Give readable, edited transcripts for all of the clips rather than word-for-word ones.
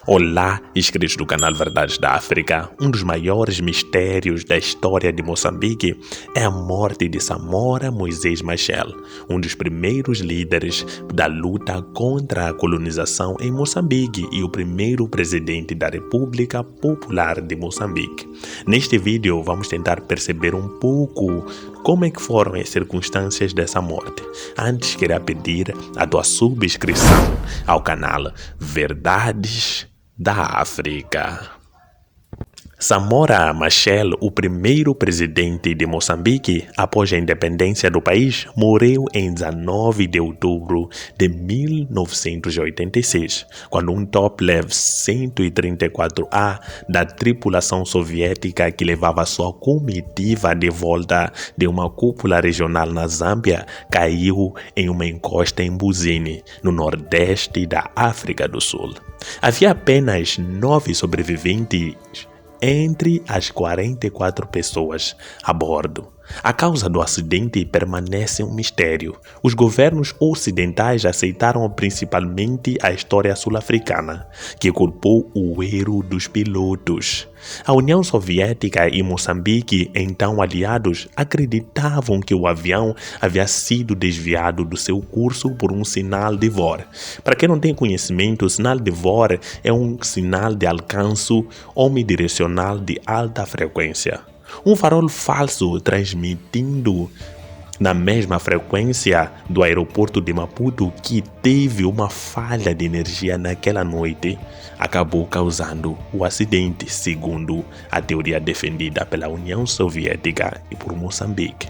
Olá, inscritos do canal Verdades da África. Um dos maiores mistérios da história de Moçambique é a morte de Samora Moisés Machel, um dos primeiros líderes da luta contra a colonização em Moçambique e o primeiro presidente da República Popular de Moçambique. Neste vídeo vamos tentar perceber um pouco como é que foram as circunstâncias dessa morte. Antes queria pedir a tua subscrição ao canal Verdades da África. Samora Machel, o primeiro presidente de Moçambique após a independência do país, morreu em 19 de outubro de 1986, quando um Tupolev 134A da tripulação soviética que levava sua comitiva de volta de uma cúpula regional na Zâmbia caiu em uma encosta em Mbuzini, no nordeste da África do Sul. Havia apenas 9 sobreviventes entre as 44 pessoas a bordo. A causa do acidente permanece um mistério. Os governos ocidentais aceitaram principalmente a história sul-africana, que culpou o erro dos pilotos. A União Soviética e Moçambique, então aliados, acreditavam que o avião havia sido desviado do seu curso por um sinal de VOR. Para quem não tem conhecimento, o sinal de VOR é um sinal de alcance omnidirecional de alta frequência. Um farol falso transmitindo na mesma frequência do aeroporto de Maputo, que teve uma falha de energia naquela noite, acabou causando o acidente, segundo a teoria defendida pela União Soviética e por Moçambique.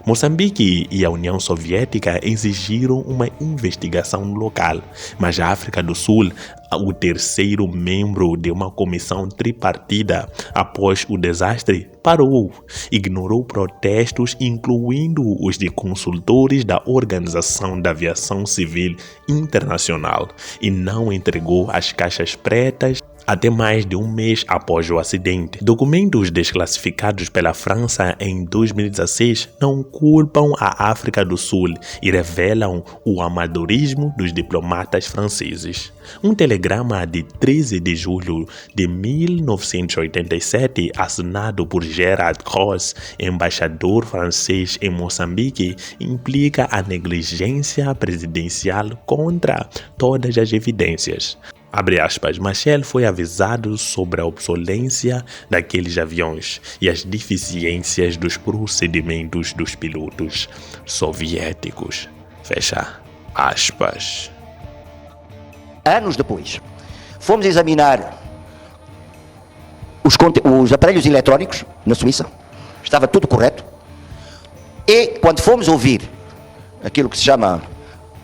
Moçambique e a União Soviética exigiram uma investigação local, mas a África do Sul, o terceiro membro de uma comissão tripartida após o desastre, parou, ignorou protestos, incluindo os de consultores da Organização da Aviação Civil Internacional, e não entregou as caixas pretas até mais de um mês após o acidente. Documentos desclassificados pela França em 2016 não culpam a África do Sul e revelam o amadorismo dos diplomatas franceses. Um telegrama de 13 de julho de 1987, assinado por Gerard Cross, embaixador francês em Moçambique, implica a negligência presidencial contra todas as evidências. Abre aspas, Machel foi avisado sobre a obsolência daqueles aviões e as deficiências dos procedimentos dos pilotos soviéticos. Fecha aspas. Anos depois, fomos examinar os aparelhos eletrónicos na Suíça, estava tudo correto, e quando fomos ouvir aquilo que se chama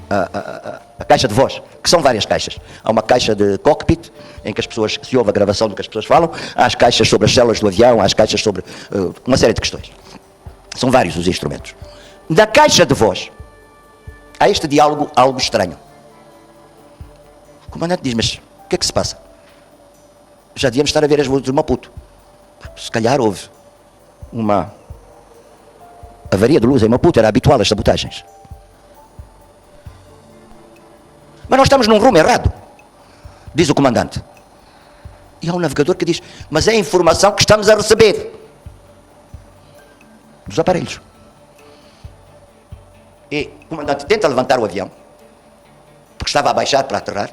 a caixa de voz, que são várias caixas. Há uma caixa de cockpit, em que as pessoas, se ouve a gravação do que as pessoas falam, há as caixas sobre as células do avião, há as caixas sobre uma série de questões. São vários os instrumentos. Na caixa de voz, há este diálogo algo estranho. O comandante diz, mas o que é que se passa? Já devíamos estar a ver as luzes de Maputo. Se calhar houve uma avaria de luz em Maputo, era habitual as sabotagens. Mas nós estamos num rumo errado, diz o comandante. E há um navegador que diz, mas é a informação que estamos a receber dos aparelhos. E o comandante tenta levantar o avião, porque estava a baixar para aterrar,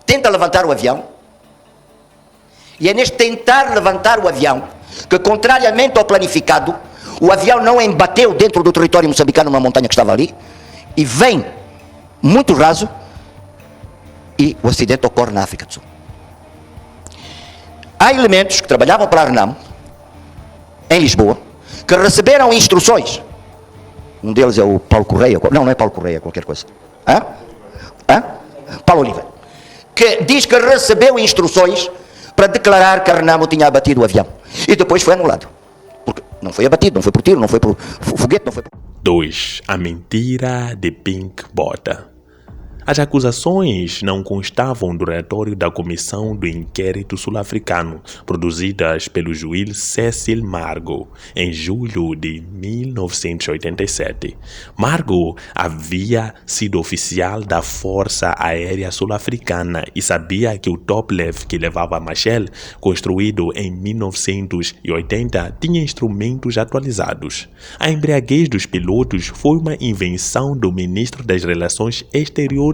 tenta levantar o avião, e é neste tentar levantar o avião que, contrariamente ao planificado, o avião não embateu dentro do território moçambicano numa montanha que estava ali, e vem muito raso, e o acidente ocorre na África do Sul. Há elementos que trabalhavam para a RENAM, em Lisboa, que receberam instruções. Um deles é o Paulo Correia, não é Paulo Correia, qualquer coisa. Paulo Oliveira, que diz que recebeu instruções para declarar que a RENAM tinha abatido o avião. E depois foi anulado. Porque não foi abatido, não foi por tiro, não foi por foguete, não foi por... 2. A mentira de Pink Bota. As acusações não constavam do relatório da Comissão do Inquérito Sul-Africano, produzidas pelo juiz Cecil Margot, em julho de 1987. Margot havia sido oficial da Força Aérea Sul-Africana e sabia que o Tupolev que levava Machel, construído em 1980, tinha instrumentos atualizados. A embriaguez dos pilotos foi uma invenção do ministro das Relações Exteriores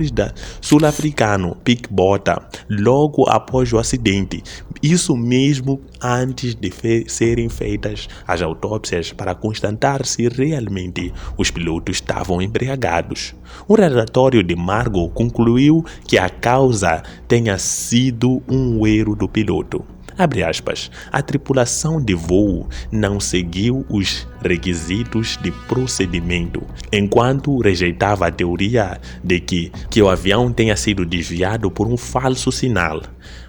sul-africano Pik Botha, logo após o acidente. Isso mesmo antes de serem feitas as autópsias para constatar se realmente os pilotos estavam embriagados. O relatório de Margot concluiu que a causa tenha sido um erro do piloto. Abre aspas, a tripulação de voo não seguiu os requisitos de procedimento, enquanto rejeitava a teoria de que o avião tenha sido desviado por um falso sinal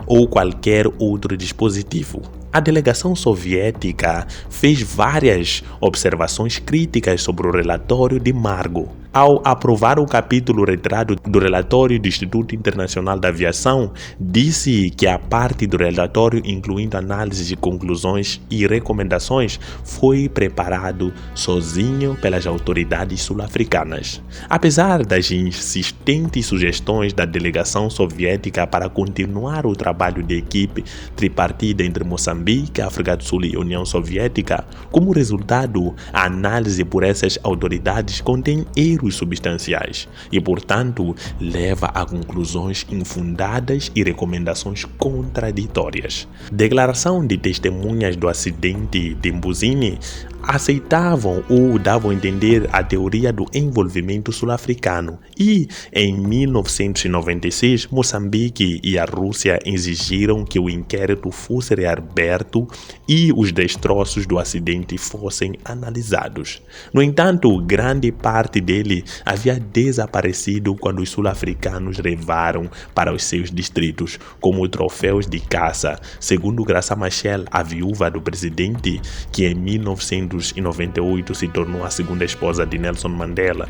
ou qualquer outro dispositivo. A delegação soviética fez várias observações críticas sobre o relatório de Margot. Ao aprovar o capítulo retirado do relatório do Instituto Internacional da Aviação, disse que a parte do relatório, incluindo análises de conclusões e recomendações, foi preparado sozinho pelas autoridades sul-africanas. Apesar das insistentes sugestões da delegação soviética para continuar o trabalho de equipe tripartida entre Moçambique, África do Sul e União Soviética, como resultado, a análise por essas autoridades contém erros substanciais e, portanto, leva a conclusões infundadas e recomendações contraditórias. Declaração de testemunhas do acidente de Mbuzini aceitavam ou davam a entender a teoria do envolvimento sul-africano e, em 1996, Moçambique e a Rússia exigiram que o inquérito fosse reaberto e os destroços do acidente fossem analisados. No entanto, grande parte dele havia desaparecido quando os sul-africanos levaram para os seus distritos como troféus de caça, segundo Graça Machel, a viúva do presidente, que em 1998 se tornou a segunda esposa de Nelson Mandela.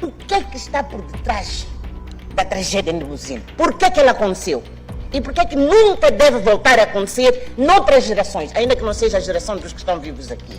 O que é que está por detrás da tragédia de Mbuzini? Por que ela aconteceu? E por que nunca deve voltar a acontecer noutras gerações, ainda que não seja a geração dos que estão vivos aqui?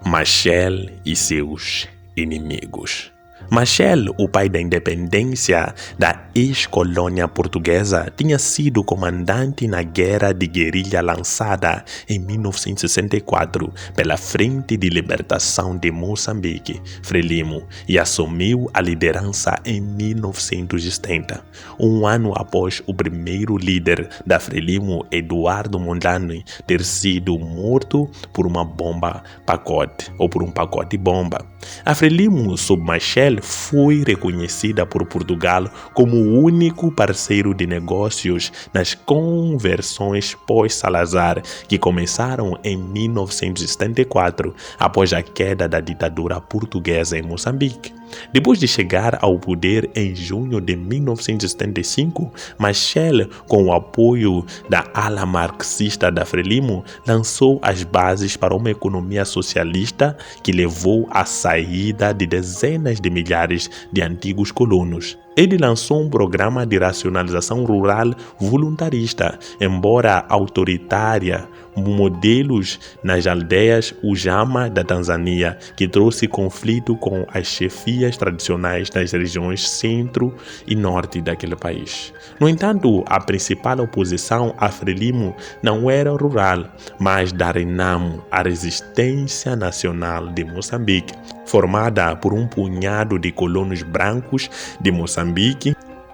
Machel e seus inimigos. Machel, o pai da independência da ex-colônia portuguesa, tinha sido comandante na guerra de guerrilha lançada em 1964 pela Frente de Libertação de Moçambique, Frelimo, e assumiu a liderança em 1970, um ano após o primeiro líder da Frelimo, Eduardo Mondlane, ter sido morto por uma bomba-pacote ou por um pacote-bomba. A Frelimo, sob Machel, foi reconhecida por Portugal como o único parceiro de negócios nas conversões pós-Salazar, que começaram em 1974, após a queda da ditadura portuguesa em Moçambique. Depois de chegar ao poder em junho de 1975, Machel, com o apoio da ala marxista da Frelimo, lançou as bases para uma economia socialista que levou à saída de dezenas de milhares de antigos colonos. Ele lançou um programa de racionalização rural voluntarista, embora autoritária, modelos nas aldeias Ujamaa da Tanzânia, que trouxe conflito com as chefias tradicionais das regiões centro e norte daquele país. No entanto, a principal oposição à Frelimo não era rural, mas da Renamo, a Resistência Nacional de Moçambique, formada por um punhado de colonos brancos de Moçambique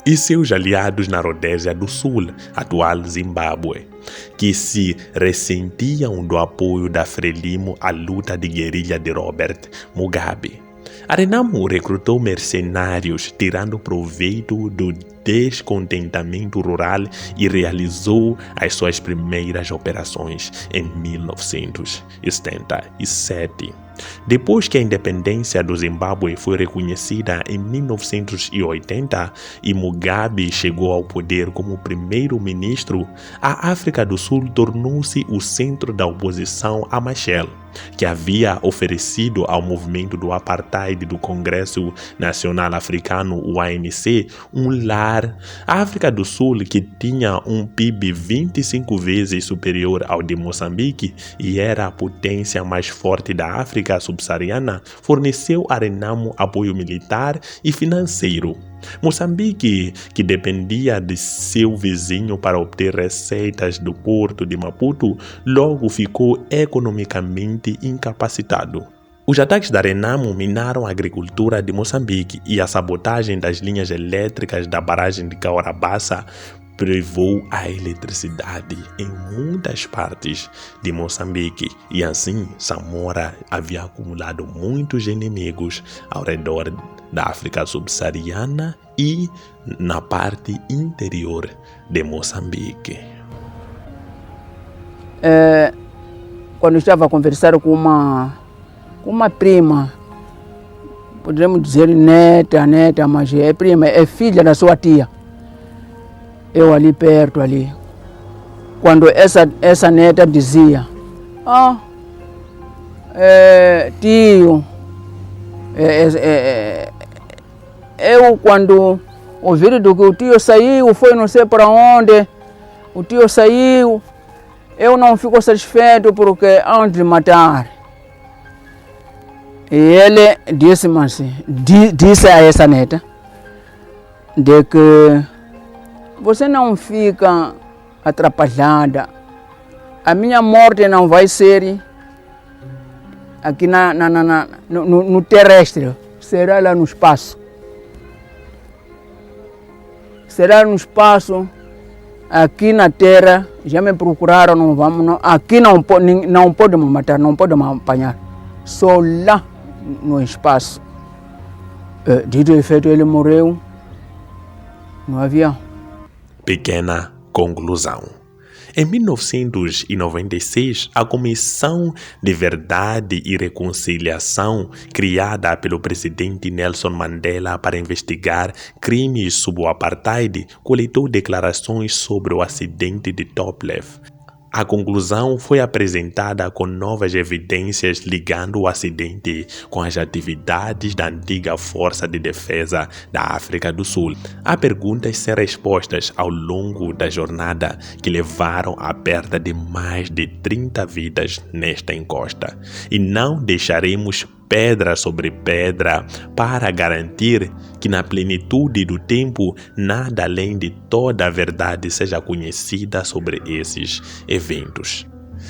e seus aliados na Rodésia do Sul, atual Zimbábue, que se ressentiam do apoio da Frelimo à luta de guerrilha de Robert Mugabe. A Renamo recrutou mercenários, tirando proveito do descontentamento rural, e realizou as suas primeiras operações em 1977. Depois que a independência do Zimbábue foi reconhecida em 1980 e Mugabe chegou ao poder como primeiro-ministro, a África do Sul tornou-se o centro da oposição a Machel, que havia oferecido ao movimento do apartheid do Congresso Nacional Africano, o ANC, um lar. A África do Sul, que tinha um PIB 25 vezes superior ao de Moçambique e era a potência mais forte da África subsaariana, forneceu a Renamo apoio militar e financeiro. Moçambique, que dependia de seu vizinho para obter receitas do porto de Maputo, logo ficou economicamente incapacitado. Os ataques da Renamo minaram a agricultura de Moçambique e a sabotagem das linhas elétricas da barragem de Caorabassa privou a eletricidade em muitas partes de Moçambique e assim Samora havia acumulado muitos inimigos ao redor da África subsaariana e na parte interior de Moçambique. Quando estava a conversar com uma prima, podemos dizer neta, mas é prima, é filha da sua tia. Eu ali perto, ali. Quando essa neta dizia, tio, eu quando ouvi do que o tio saiu, foi não sei para onde, o tio saiu, eu não fico satisfeito porque antes de matar. E ele disse a essa neta de que você não fica atrapalhada. A minha morte não vai ser aqui no terrestre, será lá no espaço. Será no espaço, aqui na Terra, já me procuraram, não vamos, aqui não pode me matar, não pode me apanhar. Só lá no espaço. Dito e feito, ele morreu no avião. Pequena conclusão. Em 1996, a Comissão de Verdade e Reconciliação, criada pelo presidente Nelson Mandela para investigar crimes sob o apartheid, coletou declarações sobre o acidente de Toplev. A conclusão foi apresentada com novas evidências ligando o acidente com as atividades da antiga Força de Defesa da África do Sul. Há perguntas sem respostas ao longo da jornada que levaram à perda de mais de 30 vidas nesta encosta. E não deixaremos pedra sobre pedra para garantir que na plenitude do tempo nada além de toda a verdade seja conhecida sobre esses eventos.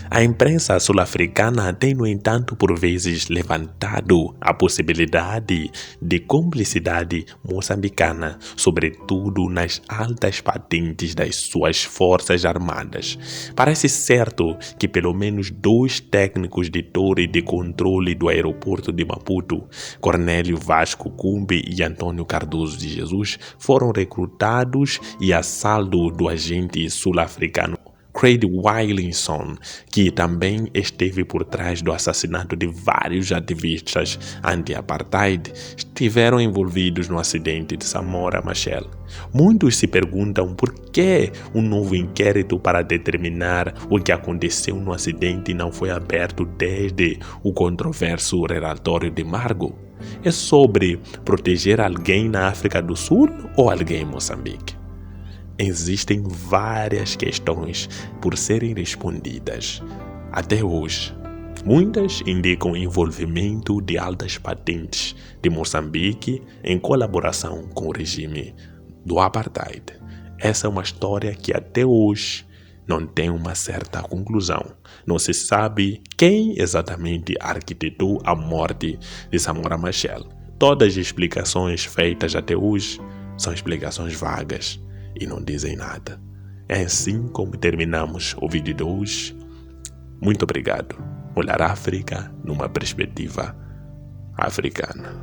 A imprensa sul-africana tem, no entanto, por vezes levantado a possibilidade de cumplicidade moçambicana, sobretudo nas altas patentes das suas forças armadas. Parece certo que pelo menos 2 técnicos de torre de controle do aeroporto de Maputo, Cornélio Vasco Cumbe e Antônio Cardoso de Jesus, foram recrutados e a saldo do agente sul-africano Craig Williamson, que também esteve por trás do assassinato de vários ativistas anti-apartheid, estiveram envolvidos no acidente de Samora Machel. Muitos se perguntam por que um novo inquérito para determinar o que aconteceu no acidente não foi aberto desde o controverso relatório de Margo. É sobre proteger alguém na África do Sul ou alguém em Moçambique? Existem várias questões por serem respondidas. Até hoje, muitas indicam o envolvimento de altas patentes de Moçambique em colaboração com o regime do apartheid. Essa é uma história que até hoje não tem uma certa conclusão. Não se sabe quem exatamente arquitetou a morte de Samora Machel. Todas as explicações feitas até hoje são explicações vagas e não dizem nada. É assim como terminamos o vídeo de hoje. Muito obrigado. Olhar a África numa perspectiva africana.